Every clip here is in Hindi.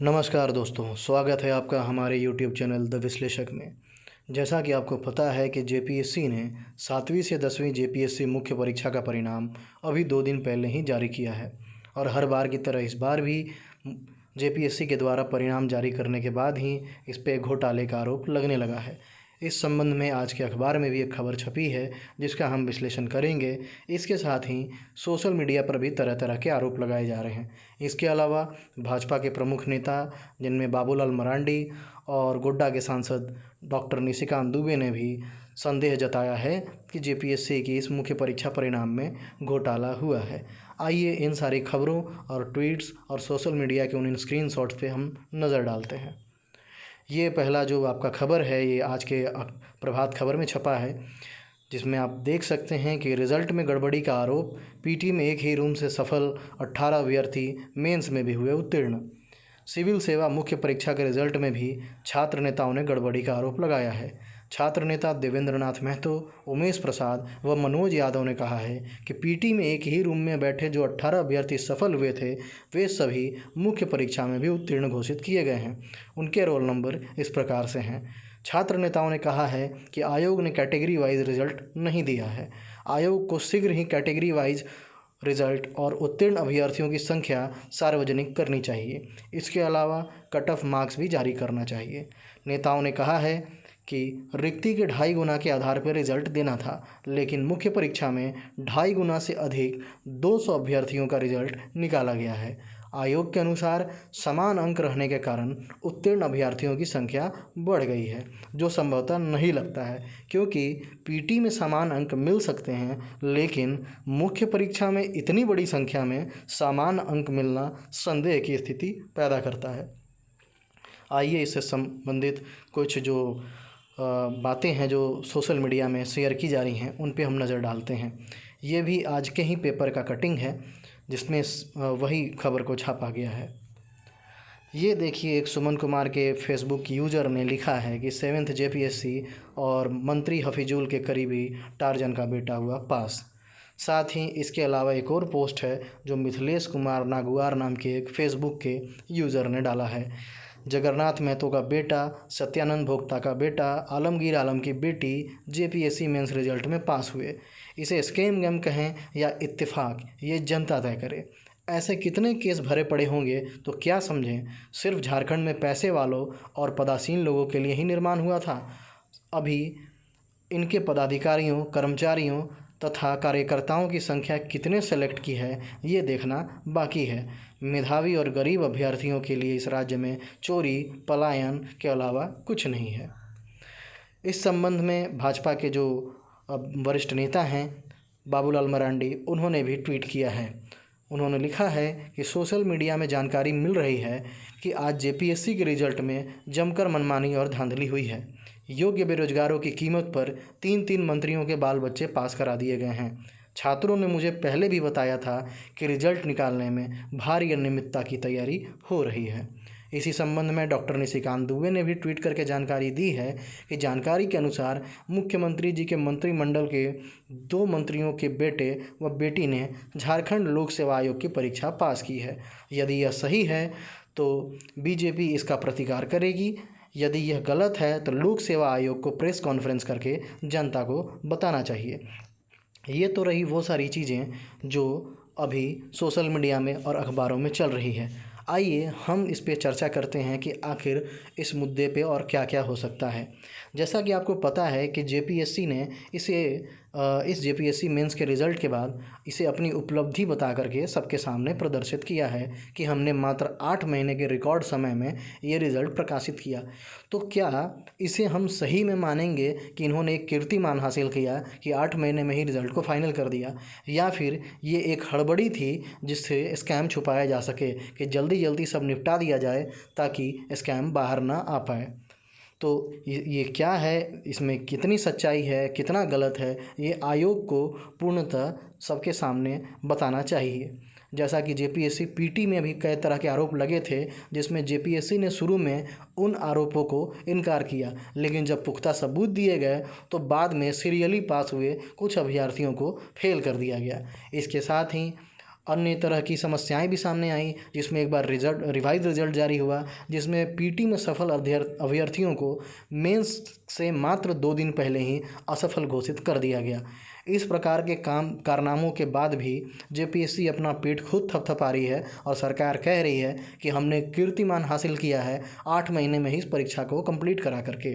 नमस्कार दोस्तों, स्वागत है आपका हमारे YouTube चैनल द विश्लेषक में। जैसा कि आपको पता है कि जेपीएससी ने 7वीं से 10वीं जेपीएससी मुख्य परीक्षा का परिणाम अभी 2 दिन पहले ही जारी किया है और हर बार की तरह इस बार भी जेपीएससी के द्वारा परिणाम जारी करने के बाद ही इस पे घोटाले का आरोप लगने लगा है। इस संबंध में आज के अखबार में भी एक खबर छपी है जिसका हम विश्लेषण करेंगे। इसके साथ ही सोशल मीडिया पर भी तरह तरह के आरोप लगाए जा रहे हैं। इसके अलावा भाजपा के प्रमुख नेता जिनमें बाबूलाल मरांडी और गोड्डा के सांसद डॉक्टर निशिकांत दुबे ने भी संदेह जताया है कि जेपीएससी की इस मुख्य परीक्षा परिणाम में घोटाला हुआ है। आइए इन सारी खबरों और ट्वीट्स और सोशल मीडिया के उन स्क्रीनशॉट्स पे हम नज़र डालते हैं। ये पहला जो आपका खबर है ये आज के प्रभात खबर में छपा है, जिसमें आप देख सकते हैं कि रिज़ल्ट में गड़बड़ी का आरोप। पीटी में एक ही रूम से सफल 18 अभ्यर्थी मेंस में भी हुए उत्तीर्ण। सिविल सेवा मुख्य परीक्षा के रिजल्ट में भी छात्र नेताओं ने गड़बड़ी का आरोप लगाया है। छात्र नेता देवेंद्र नाथ महतो, उमेश प्रसाद व मनोज यादव ने कहा है कि पीटी में एक ही रूम में बैठे जो 18 अभ्यर्थी सफल हुए थे वे सभी मुख्य परीक्षा में भी उत्तीर्ण घोषित किए गए हैं। उनके रोल नंबर इस प्रकार से हैं। छात्र नेताओं ने कहा है कि आयोग ने कैटेगरी वाइज रिजल्ट नहीं दिया है। आयोग को शीघ्र ही कैटेगरी वाइज रिजल्ट और उत्तीर्ण अभ्यर्थियों की संख्या सार्वजनिक करनी चाहिए। इसके अलावा कट ऑफ मार्क्स भी जारी करना चाहिए। नेताओं ने कहा है कि रिक्ति के 2.5 गुना के आधार पर रिजल्ट देना था, लेकिन मुख्य परीक्षा में 2.5 गुना से अधिक 200 अभ्यर्थियों का रिजल्ट निकाला गया है। आयोग के अनुसार समान अंक रहने के कारण उत्तीर्ण अभ्यर्थियों की संख्या बढ़ गई है, जो संभवतः नहीं लगता है, क्योंकि पीटी में समान अंक मिल सकते हैं लेकिन मुख्य परीक्षा में इतनी बड़ी संख्या में समान अंक मिलना संदेह की स्थिति पैदा करता है। आइए इससे संबंधित कुछ जो बातें हैं जो सोशल मीडिया में शेयर की जा रही हैं उन पे हम नज़र डालते हैं। ये भी आज के ही पेपर का कटिंग है जिसमें वही खबर को छापा गया है। ये देखिए, एक सुमन कुमार के फेसबुक यूज़र ने लिखा है कि 7th जेपीएससी और मंत्री हफीजुल के करीबी टार्जन का बेटा हुआ पास। साथ ही इसके अलावा एक और पोस्ट है जो मिथिलेश कुमार नागुआर नाम के एक फेसबुक के यूज़र ने डाला है। जगन्नाथ महतो का बेटा, सत्यानंद भोक्ता का बेटा, आलमगीर आलम की बेटी जेपीएससी मेंस रिजल्ट में पास हुए। इसे स्कैम गैम कहें या इत्तेफाक, ये जनता तय करे। ऐसे कितने केस भरे पड़े होंगे तो क्या समझें। सिर्फ झारखंड में पैसे वालों और पदासीन लोगों के लिए ही निर्माण हुआ था। अभी इनके पदाधिकारियों, कर्मचारियों तथा कार्यकर्ताओं की संख्या कितने सेलेक्ट की है ये देखना बाकी है। मेधावी और गरीब अभ्यर्थियों के लिए इस राज्य में चोरी, पलायन के अलावा कुछ नहीं है। इस संबंध में भाजपा के जो वरिष्ठ नेता हैं बाबूलाल मरांडी, उन्होंने भी ट्वीट किया है। उन्होंने लिखा है कि सोशल मीडिया में जानकारी मिल रही है कि आज जेपीएससी के रिजल्ट में जमकर मनमानी और धांधली हुई है। योग्य बेरोजगारों की कीमत पर 3-3 मंत्रियों के बाल बच्चे पास करा दिए गए हैं। छात्रों ने मुझे पहले भी बताया था कि रिजल्ट निकालने में भारी अनियमितता की तैयारी हो रही है। इसी संबंध में डॉक्टर निशिकांत दुबे ने भी ट्वीट करके जानकारी दी है कि जानकारी के अनुसार मुख्यमंत्री जी के मंत्रिमंडल के 2 मंत्रियों के बेटे व बेटी ने झारखंड लोक सेवा आयोग की परीक्षा पास की है। यदि यह सही है तो बीजेपी इसका प्रतिकार करेगी। यदि यह गलत है तो लोक सेवा आयोग को प्रेस कॉन्फ्रेंस करके जनता को बताना चाहिए। ये तो रही वो सारी चीज़ें जो अभी सोशल मीडिया में और अखबारों में चल रही है। आइए हम इस पे चर्चा करते हैं कि आखिर इस मुद्दे पे और क्या क्या हो सकता है। जैसा कि आपको पता है कि जेपीएससी ने इस जेपीएससी मेंस के रिज़ल्ट के बाद इसे अपनी उपलब्धि बता करके सबके सामने प्रदर्शित किया है कि हमने मात्र 8 महीने के रिकॉर्ड समय में ये रिज़ल्ट प्रकाशित किया। तो क्या इसे हम सही में मानेंगे कि इन्होंने एक कीर्तिमान हासिल किया कि 8 महीने में ही रिज़ल्ट को फाइनल कर दिया, या फिर ये एक हड़बड़ी थी जिससे स्कैम छुपाया जा सके कि जल्दी जल्दी सब निपटा दिया जाए ताकि स्कैम बाहर ना आ पाए। तो ये क्या है, इसमें कितनी सच्चाई है, कितना गलत है, ये आयोग को पूर्णतः सबके सामने बताना चाहिए। जैसा कि जेपीएससी पीटी में भी कई तरह के आरोप लगे थे जिसमें जेपीएससी ने शुरू में उन आरोपों को इनकार किया, लेकिन जब पुख्ता सबूत दिए गए तो बाद में सीरियली पास हुए कुछ अभ्यर्थियों को फेल कर दिया गया। इसके साथ ही अन्य तरह की समस्याएं भी सामने आई, जिसमें एक बार रिवाइज रिजल्ट जारी हुआ, जिसमें पीटी में सफल अभ्यर्थियों को मेंस से मात्र 2 दिन पहले ही असफल घोषित कर दिया गया। इस प्रकार के कारनामों के बाद भी जेपीएससी अपना पेट खुद थपथपा रही है और सरकार कह रही है कि हमने कीर्तिमान हासिल किया है 8 महीने में ही इस परीक्षा को कंप्लीट करा करके।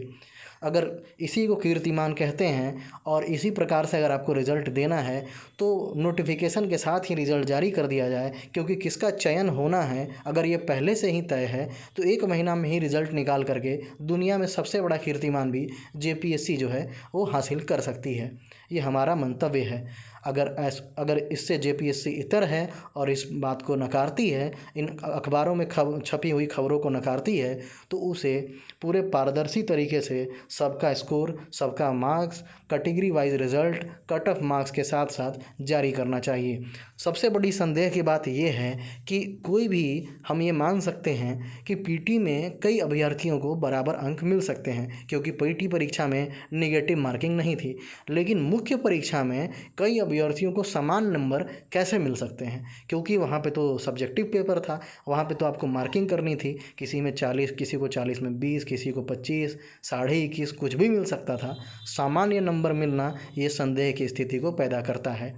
अगर इसी को कीर्तिमान कहते हैं और इसी प्रकार से अगर आपको रिज़ल्ट देना है तो नोटिफिकेशन के साथ ही रिज़ल्ट जारी कर दिया जाए, क्योंकि किसका चयन होना है अगर ये पहले से ही तय है तो 1 महीना में ही रिज़ल्ट निकाल करके दुनिया में सबसे बड़ा कीर्तिमान भी जेपीएससी जो है वो हासिल कर सकती है। ये हमारा मंतव्य है। अगर इससे जेपीएससी इतर है और इस बात को नकारती है, इन अखबारों में छपी हुई खबरों को नकारती है, तो उसे पूरे पारदर्शी तरीके से सबका स्कोर, सबका marks, category wise result, cut off marks के साथ साथ जारी करना चाहिए। सबसे बड़ी संदेह की बात यह है कि कोई भी हम ये मान सकते हैं कि पीटी में कई अभ्यर्थियों को बराबर अंक मिल सकते हैं, क्योंकि पीटी परीक्षा में नेगेटिव मार्किंग नहीं थी, लेकिन मुख्य परीक्षा में कई अभ्यर्थियों को समान नंबर कैसे मिल सकते हैं, क्योंकि वहाँ पे तो सब्जेक्टिव पेपर था, वहाँ पे तो आपको मार्किंग करनी थी। किसी में 40, किसी को 40 में 20, किसी को 25, 21.5 कुछ भी मिल सकता था। सामान्य नंबर मिलना ये संदेह की स्थिति को पैदा करता है।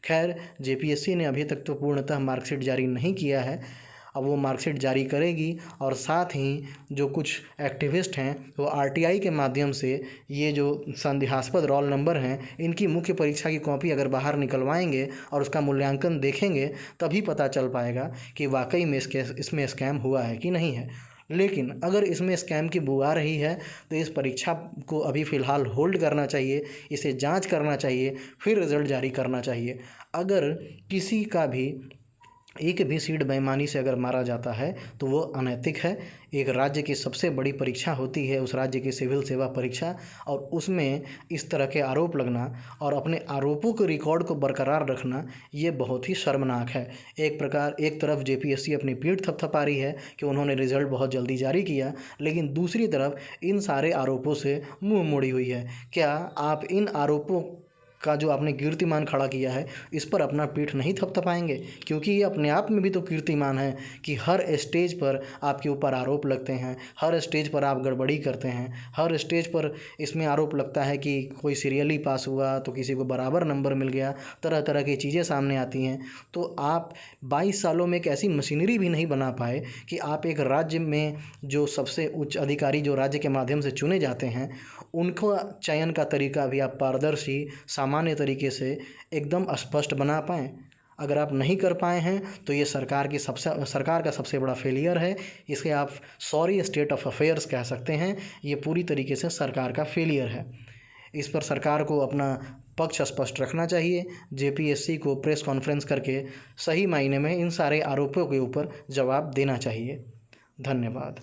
खैर, जेपीएससी ने अभी तक तो पूर्णतः मार्कशीट जारी नहीं किया है। अब वो मार्कशीट जारी करेगी और साथ ही जो कुछ एक्टिविस्ट हैं वो आरटीआई के माध्यम से ये जो संदेहास्पद रोल नंबर हैं इनकी मुख्य परीक्षा की कॉपी अगर बाहर निकलवाएंगे और उसका मूल्यांकन देखेंगे, तभी पता चल पाएगा कि वाकई में इसमें स्कैम हुआ है कि नहीं है। लेकिन अगर इसमें स्कैम की बू आ रही है तो इस परीक्षा को अभी फ़िलहाल होल्ड करना चाहिए, इसे जांच करना चाहिए, फिर रिज़ल्ट जारी करना चाहिए। अगर किसी का भी एक भी सीट बेईमानी से अगर मारा जाता है तो वो अनैतिक है। एक राज्य की सबसे बड़ी परीक्षा होती है उस राज्य की सिविल सेवा परीक्षा, और उसमें इस तरह के आरोप लगना और अपने आरोपों के रिकॉर्ड को बरकरार रखना ये बहुत ही शर्मनाक है। एक तरफ जेपीएससी अपनी पीठ थपथपा रही है कि उन्होंने रिज़ल्ट बहुत जल्दी जारी किया, लेकिन दूसरी तरफ इन सारे आरोपों से मुँह मोड़ी हुई है। क्या आप इन आरोपों का जो आपने कीर्तिमान खड़ा किया है इस पर अपना पीठ नहीं थपथपाएंगे? क्योंकि ये अपने आप में भी तो कीर्तिमान है कि हर स्टेज पर आपके ऊपर आरोप लगते हैं, हर स्टेज पर आप गड़बड़ी करते हैं, हर स्टेज पर इसमें आरोप लगता है कि कोई सीरियली पास हुआ तो किसी को बराबर नंबर मिल गया, तरह तरह की चीज़ें सामने आती हैं। तो आप 22 सालों में एक ऐसी मशीनरी भी नहीं बना पाए कि आप एक राज्य में जो सबसे उच्च अधिकारी जो राज्य के माध्यम से चुने जाते हैं उनका चयन का तरीका भी आप पारदर्शी, सामान्य तरीके से एकदम स्पष्ट बना पाएँ। अगर आप नहीं कर पाए हैं तो ये सरकार का सबसे बड़ा फेलियर है। इसे आप सॉरी स्टेट ऑफ अफेयर्स कह सकते हैं। ये पूरी तरीके से सरकार का फेलियर है। इस पर सरकार को अपना पक्ष स्पष्ट रखना चाहिए। जेपीएससी को प्रेस कॉन्फ्रेंस करके सही मायने में इन सारे आरोपों के ऊपर जवाब देना चाहिए। धन्यवाद।